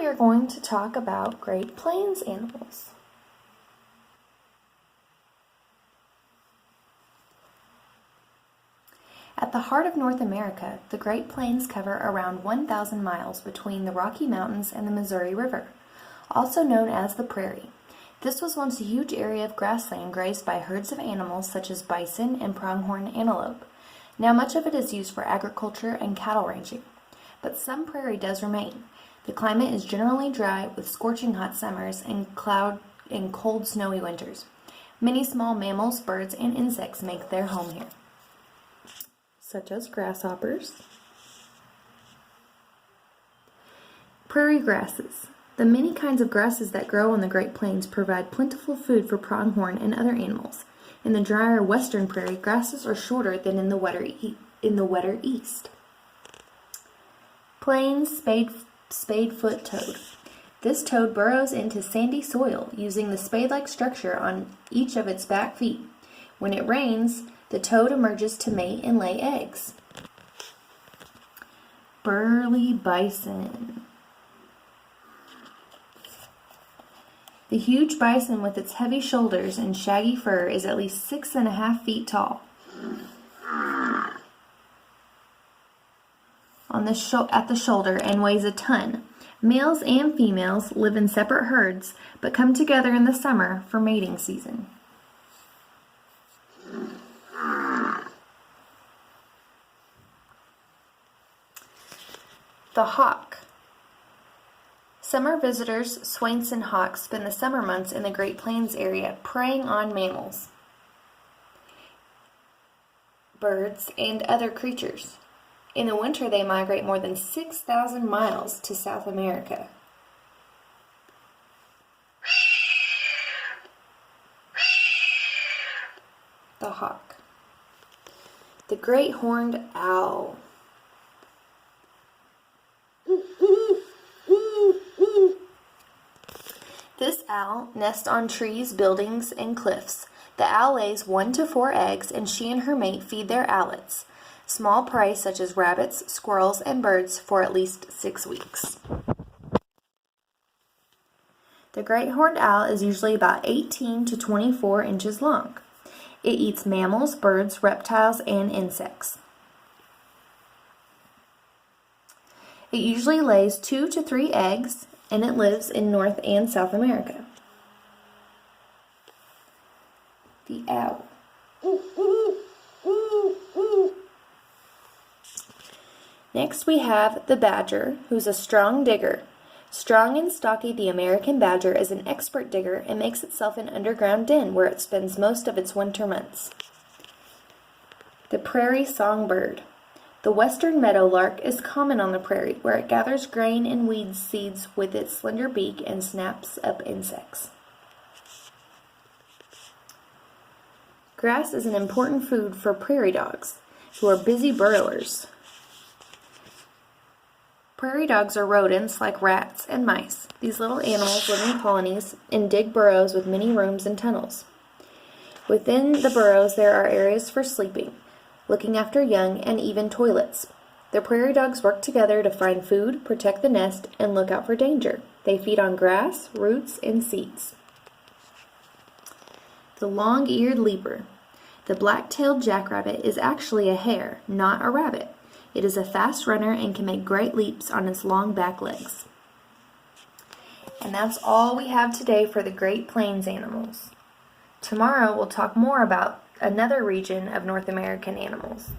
are going to talk about Great Plains animals. At the heart of North America, the Great Plains cover around 1,000 miles between the Rocky Mountains and the Missouri River, also known as the Prairie. This was once a huge area of grassland grazed by herds of animals such as bison and pronghorn antelope. Now much of it is used for agriculture and cattle ranching, but some prairie does remain. The climate is generally dry with scorching hot summers and cold snowy winters. Many small mammals, birds, and insects make their home here, such as grasshoppers. Prairie grasses. The many kinds of grasses that grow on the Great Plains provide plentiful food for pronghorn and other animals. In the drier western prairie, grasses are shorter than in the wetter east. Plains spadefoot toad. This toad burrows into sandy soil using the spade-like structure on each of its back feet. When it rains, the toad emerges to mate and lay eggs. Burly bison. The huge bison with its heavy shoulders and shaggy fur is at least 6.5 feet tall. At the shoulder and weighs a ton. Males and females live in separate herds but come together in the summer for mating season. The hawk. Summer visitors, Swainson hawks, spend the summer months in the Great Plains area preying on mammals, birds, and other creatures. In the winter, they migrate more than 6,000 miles to South America. The hawk. The great horned owl. This owl nests on trees, buildings, and cliffs. The owl lays 1 to 4 eggs, and she and her mate feed their owlets, small prey such as rabbits, squirrels, and birds, for at least 6 weeks. The great horned owl is usually about 18 to 24 inches long. It eats mammals, birds, reptiles, and insects. It usually lays 2 to 3 eggs, and it lives in North and South America. The owl. Next we have the badger, who's a strong digger. Strong and stocky, the American badger is an expert digger and makes itself an underground den where it spends most of its winter months. The prairie songbird. The western meadowlark is common on the prairie, where it gathers grain and weed seeds with its slender beak and snaps up insects. Grass is an important food for prairie dogs, who are busy burrowers. Prairie dogs are rodents like rats and mice. These little animals live in colonies and dig burrows with many rooms and tunnels. Within the burrows there are areas for sleeping, looking after young, and even toilets. The prairie dogs work together to find food, protect the nest, and look out for danger. They feed on grass, roots, and seeds. The long-eared leaper. The black-tailed jackrabbit is actually a hare, not a rabbit. It is a fast runner and can make great leaps on its long back legs. And that's all we have today for the Great Plains animals. Tomorrow we'll talk more about another region of North American animals.